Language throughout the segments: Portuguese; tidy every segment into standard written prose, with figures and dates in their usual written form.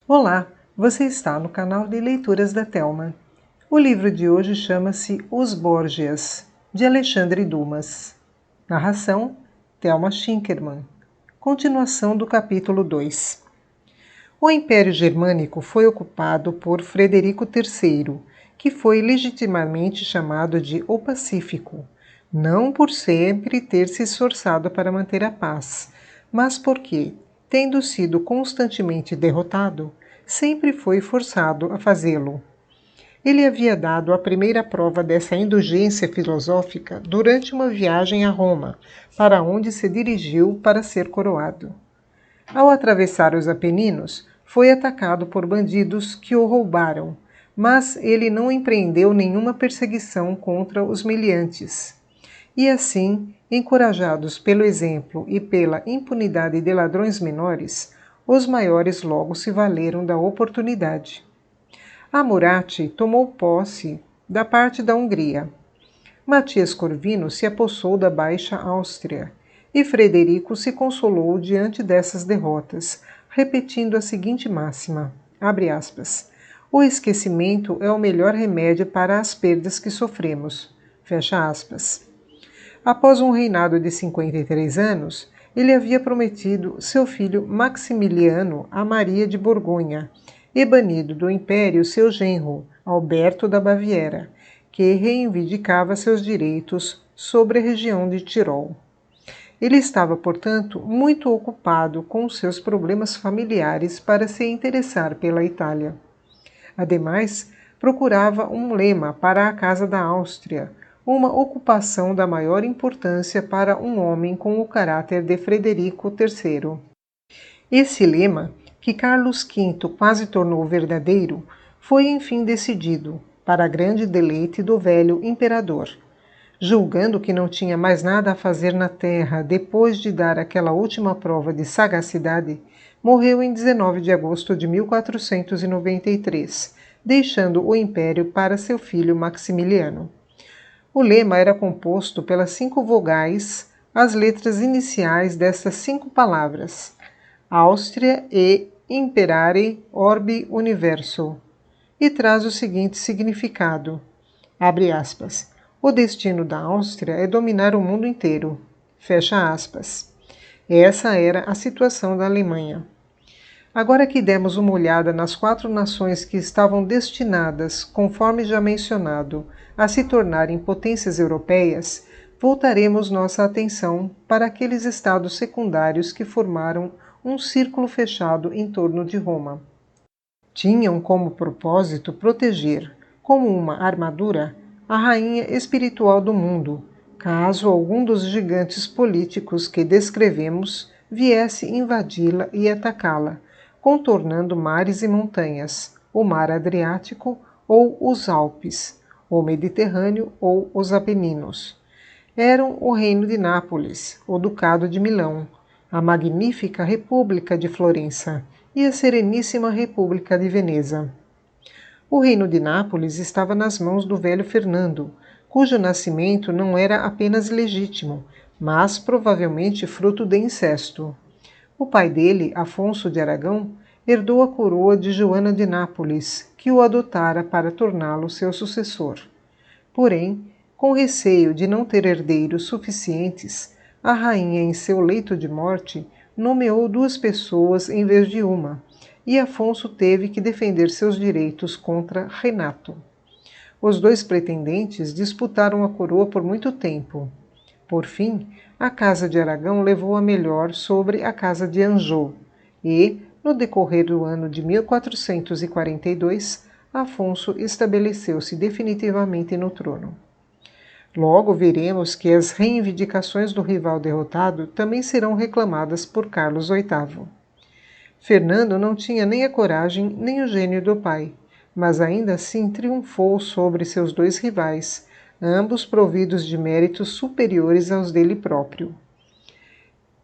Olá, você está no canal de leituras da Thelma. O livro de hoje chama-se Os Borgias, de Alexandre Dumas. Narração, Thelma Schinkermann. Continuação do capítulo 2. O Império Germânico foi ocupado por Frederico III, que foi legitimamente chamado de O Pacífico, não por sempre ter se esforçado para manter a paz, mas porque, tendo sido constantemente derrotado, sempre foi forçado a fazê-lo. Ele havia dado a primeira prova dessa indulgência filosófica durante uma viagem a Roma, para onde se dirigiu para ser coroado. Ao atravessar os Apeninos, foi atacado por bandidos que o roubaram, mas ele não empreendeu nenhuma perseguição contra os meliantes. E assim, encorajados pelo exemplo e pela impunidade de ladrões menores, os maiores logo se valeram da oportunidade. Amurati tomou posse da parte da Hungria. Matias Corvino se apossou da Baixa Áustria, e Frederico se consolou diante dessas derrotas, repetindo a seguinte máxima, abre aspas, o esquecimento é o melhor remédio para as perdas que sofremos, fecha aspas. Após um reinado de 53 anos, ele havia prometido seu filho Maximiliano a Maria de Borgonha e banido do império seu genro, Alberto da Baviera, que reivindicava seus direitos sobre a região de Tirol. Ele estava, portanto, muito ocupado com seus problemas familiares para se interessar pela Itália. Ademais, procurava um lema para a Casa da Áustria, uma ocupação da maior importância para um homem com o caráter de Frederico III. Esse lema, que Carlos V quase tornou verdadeiro, foi enfim decidido, para grande deleite do velho imperador. Julgando que não tinha mais nada a fazer na terra depois de dar aquela última prova de sagacidade, morreu em 19 de agosto de 1493, deixando o império para seu filho Maximiliano. O lema era composto pelas 5 vogais, as letras iniciais dessas 5 palavras, Áustria e Imperare Orbi Universo, e traz o seguinte significado, abre aspas, o destino da Áustria é dominar o mundo inteiro, fecha aspas. Essa era a situação da Alemanha. Agora que demos uma olhada nas 4 nações que estavam destinadas, conforme já mencionado, a se tornarem potências europeias, voltaremos nossa atenção para aqueles estados secundários que formaram um círculo fechado em torno de Roma. Tinham como propósito proteger, como uma armadura, a rainha espiritual do mundo, caso algum dos gigantes políticos que descrevemos viesse invadi-la e atacá-la, contornando mares e montanhas, o mar Adriático ou os Alpes, o Mediterrâneo ou os Apeninos. Eram o reino de Nápoles, o ducado de Milão, a magnífica República de Florença e a Sereníssima República de Veneza. O reino de Nápoles estava nas mãos do velho Fernando, cujo nascimento não era apenas legítimo, mas provavelmente fruto de incesto. O pai dele, Afonso de Aragão, herdou a coroa de Joana de Nápoles, que o adotara para torná-lo seu sucessor. Porém, com receio de não ter herdeiros suficientes, a rainha, em seu leito de morte, nomeou 2 pessoas em vez de uma, e Afonso teve que defender seus direitos contra Renato. Os 2 pretendentes disputaram a coroa por muito tempo. Por fim, a Casa de Aragão levou a melhor sobre a Casa de Anjou, e, no decorrer do ano de 1442, Afonso estabeleceu-se definitivamente no trono. Logo veremos que as reivindicações do rival derrotado também serão reclamadas por Carlos VIII. Fernando não tinha nem a coragem nem o gênio do pai, mas ainda assim triunfou sobre seus 2 rivais, ambos providos de méritos superiores aos dele próprio.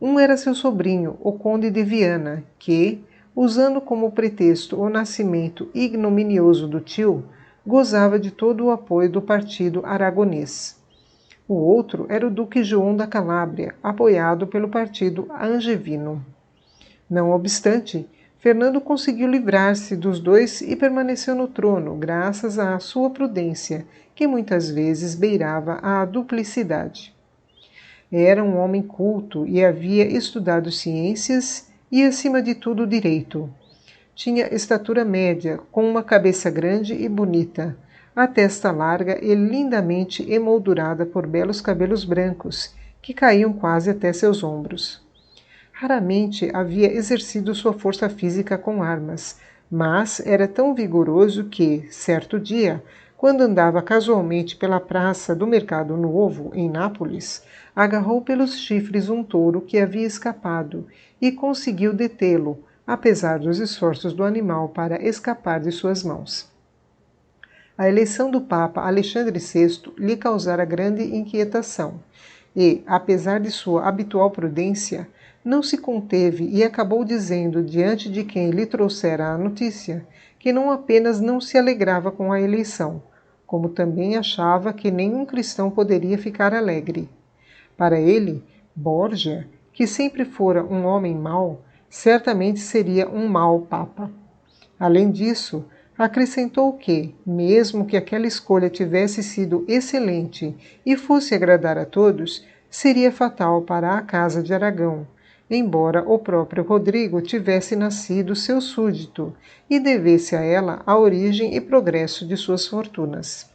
Um era seu sobrinho, o conde de Viana, que, usando como pretexto o nascimento ignominioso do tio, gozava de todo o apoio do partido aragonês. O outro era o duque João da Calábria, apoiado pelo partido angevino. Não obstante, Fernando conseguiu livrar-se dos dois e permaneceu no trono, graças à sua prudência, que muitas vezes beirava a duplicidade. Era um homem culto e havia estudado ciências e, acima de tudo, direito. Tinha estatura média, com uma cabeça grande e bonita, a testa larga e lindamente emoldurada por belos cabelos brancos, que caíam quase até seus ombros. Raramente havia exercido sua força física com armas, mas era tão vigoroso que, certo dia, quando andava casualmente pela praça do Mercado Novo, em Nápoles, agarrou pelos chifres um touro que havia escapado e conseguiu detê-lo, apesar dos esforços do animal para escapar de suas mãos. A eleição do Papa Alexandre VI lhe causara grande inquietação e, apesar de sua habitual prudência, não se conteve e acabou dizendo diante de quem lhe trouxera a notícia que não apenas não se alegrava com a eleição, como também achava que nenhum cristão poderia ficar alegre. Para ele, Borgia, que sempre fora um homem mau, certamente seria um mau papa. Além disso, acrescentou que, mesmo que aquela escolha tivesse sido excelente e fosse agradar a todos, seria fatal para a Casa de Aragão, embora o próprio Rodrigo tivesse nascido seu súdito e devesse a ela a origem e progresso de suas fortunas.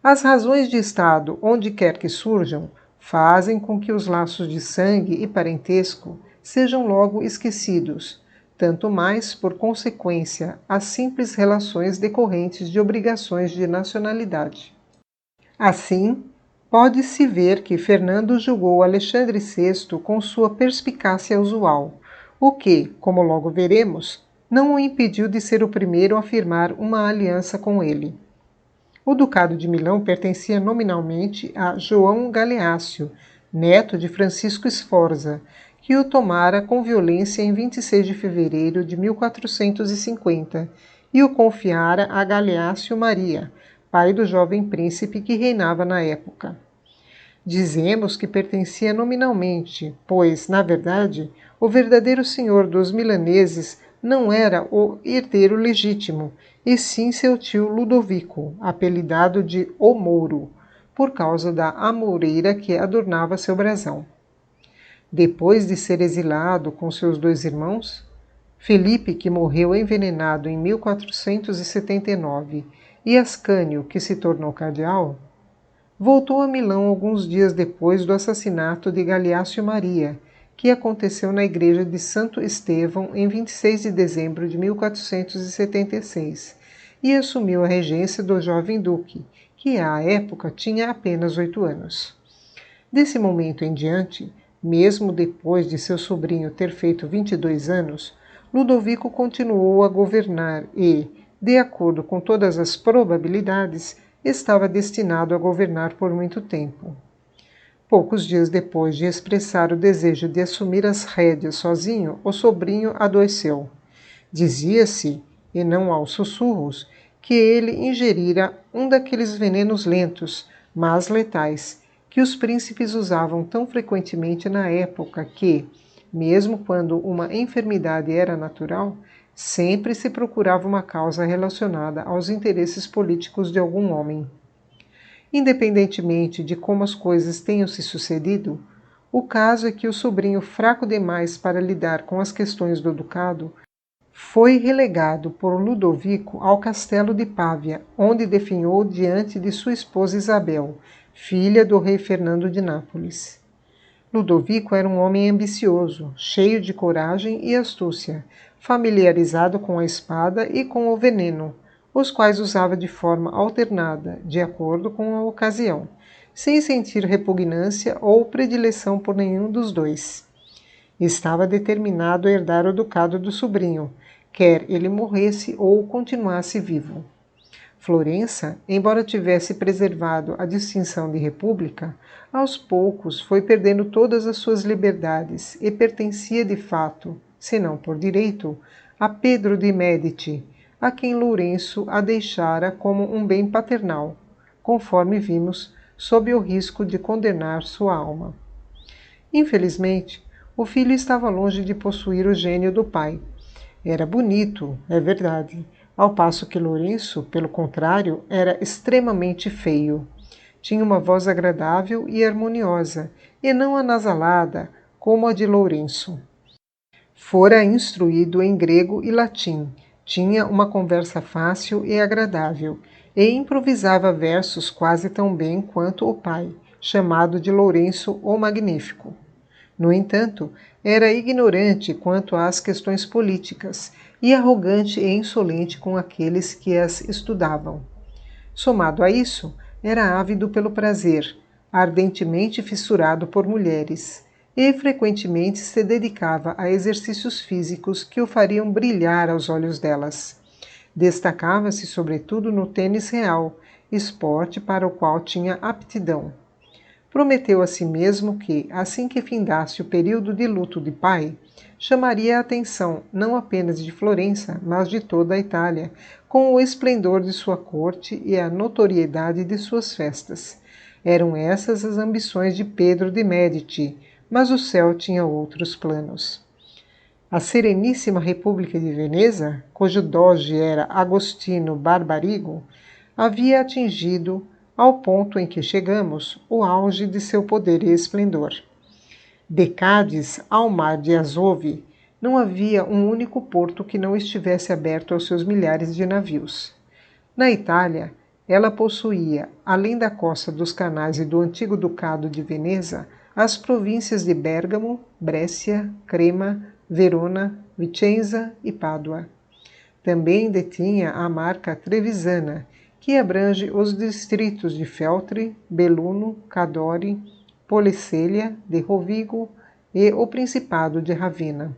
As razões de Estado, onde quer que surjam, fazem com que os laços de sangue e parentesco sejam logo esquecidos, tanto mais por consequência as simples relações decorrentes de obrigações de nacionalidade. Assim, pode-se ver que Fernando julgou Alexandre VI com sua perspicácia usual, o que, como logo veremos, não o impediu de ser o primeiro a firmar uma aliança com ele. O Ducado de Milão pertencia nominalmente a João Galeácio, neto de Francisco Sforza, que o tomara com violência em 26 de fevereiro de 1450 e o confiara a Galeácio Maria, pai do jovem príncipe que reinava na época. Dizemos que pertencia nominalmente, pois, na verdade, o verdadeiro senhor dos milaneses não era o herdeiro legítimo, e sim seu tio Ludovico, apelidado de O Mouro, por causa da amoureira que adornava seu brasão. Depois de ser exilado com seus dois irmãos, Felipe, que morreu envenenado em 1479, e Ascânio, que se tornou cardeal, voltou a Milão alguns dias depois do assassinato de Galeácio Maria, que aconteceu na igreja de Santo Estevão em 26 de dezembro de 1476, e assumiu a regência do jovem duque, que à época tinha apenas 8 anos. Desse momento em diante, mesmo depois de seu sobrinho ter feito 22 anos, Ludovico continuou a governar e, de acordo com todas as probabilidades, estava destinado a governar por muito tempo. Poucos dias depois de expressar o desejo de assumir as rédeas sozinho, o sobrinho adoeceu. Dizia-se, e não aos sussurros, que ele ingerira um daqueles venenos lentos, mas letais, que os príncipes usavam tão frequentemente na época que, mesmo quando uma enfermidade era natural, sempre se procurava uma causa relacionada aos interesses políticos de algum homem. Independentemente de como as coisas tenham se sucedido, o caso é que o sobrinho, fraco demais para lidar com as questões do ducado, foi relegado por Ludovico ao castelo de Pávia, onde definhou diante de sua esposa Isabel, filha do rei Fernando de Nápoles. Ludovico era um homem ambicioso, cheio de coragem e astúcia, familiarizado com a espada e com o veneno, os quais usava de forma alternada, de acordo com a ocasião, sem sentir repugnância ou predileção por nenhum dos dois. Estava determinado a herdar o ducado do sobrinho, quer ele morresse ou continuasse vivo. Florença, embora tivesse preservado a distinção de república, aos poucos foi perdendo todas as suas liberdades e pertencia de fato, se não por direito, a Pedro de Médici, a quem Lourenço a deixara como um bem paternal, conforme vimos, sob o risco de condenar sua alma. Infelizmente, o filho estava longe de possuir o gênio do pai. Era bonito, é verdade, ao passo que Lourenço, pelo contrário, era extremamente feio. Tinha uma voz agradável e harmoniosa, e não anasalada, como a de Lourenço. Fora instruído em grego e latim, tinha uma conversa fácil e agradável, e improvisava versos quase tão bem quanto o pai, chamado de Lourenço o Magnífico. No entanto, era ignorante quanto às questões políticas e arrogante e insolente com aqueles que as estudavam. Somado a isso, era ávido pelo prazer, ardentemente fissurado por mulheres, e frequentemente se dedicava a exercícios físicos que o fariam brilhar aos olhos delas. Destacava-se sobretudo no tênis real, esporte para o qual tinha aptidão. Prometeu a si mesmo que, assim que findasse o período de luto de pai, chamaria a atenção não apenas de Florença, mas de toda a Itália, com o esplendor de sua corte e a notoriedade de suas festas. Eram essas as ambições de Pedro de Médici, mas o céu tinha outros planos. A Sereníssima República de Veneza, cujo doge era Agostino Barbarigo, havia atingido, ao ponto em que chegamos, o auge de seu poder e esplendor. De Cádiz ao mar de Azov, não havia um único porto que não estivesse aberto aos seus milhares de navios. Na Itália, ela possuía, além da costa dos canais e do antigo Ducado de Veneza, as províncias de Bérgamo, Brescia, Crema, Verona, Vicenza e Pádua. Também detinha a marca Trevisana, que abrange os distritos de Feltre, Belluno, Cadore, Policelia, de Rovigo e o Principado de Ravenna.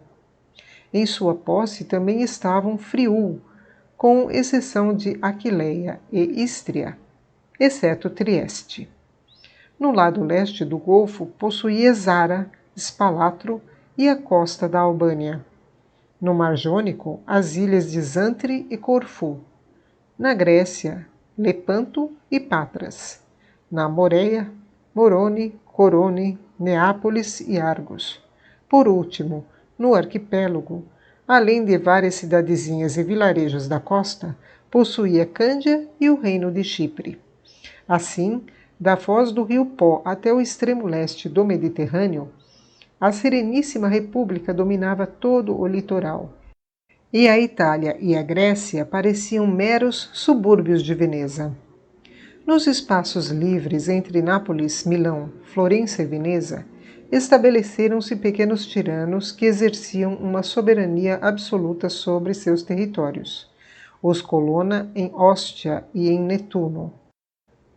Em sua posse também estavam Friul, com exceção de Aquileia e Istria, exceto Trieste. No lado leste do Golfo possuía Zara, Spalatro e a costa da Albânia. No Mar Jônico, as ilhas de Zantri e Corfu. Na Grécia, Lepanto e Patras. Na Moreia, Morone, Corone, Neápolis e Argos. Por último, no arquipélago, além de várias cidadezinhas e vilarejos da costa, possuía Cândia e o reino de Chipre. Assim, da foz do rio Pó até o extremo leste do Mediterrâneo, a Sereníssima República dominava todo o litoral. E a Itália e a Grécia pareciam meros subúrbios de Veneza. Nos espaços livres entre Nápoles, Milão, Florença e Veneza, estabeleceram-se pequenos tiranos que exerciam uma soberania absoluta sobre seus territórios. Os Colonna em Ostia e em Netuno,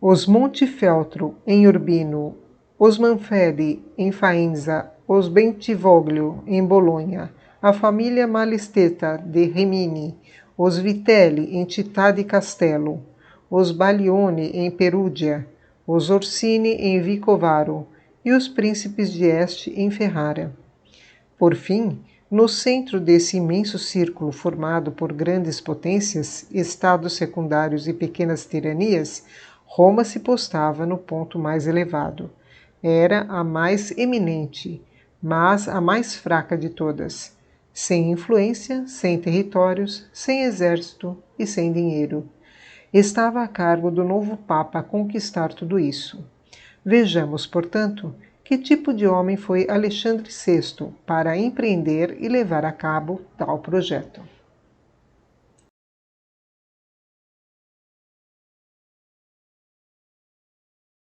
os Montefeltro em Urbino, os Manfredi em Faenza, os Bentivoglio em Bolonha, a família Malisteta de Rimini, os Vitelli em Città di Castello, os Baglioni em Perugia, os Orsini em Vicovaro e os príncipes de Este em Ferrara. Por fim, no centro desse imenso círculo formado por grandes potências, estados secundários e pequenas tiranias, Roma se postava no ponto mais elevado. Era a mais eminente, mas a mais fraca de todas. Sem influência, sem territórios, sem exército e sem dinheiro. Estava a cargo do novo Papa conquistar tudo isso. Vejamos, portanto, que tipo de homem foi Alexandre VI para empreender e levar a cabo tal projeto.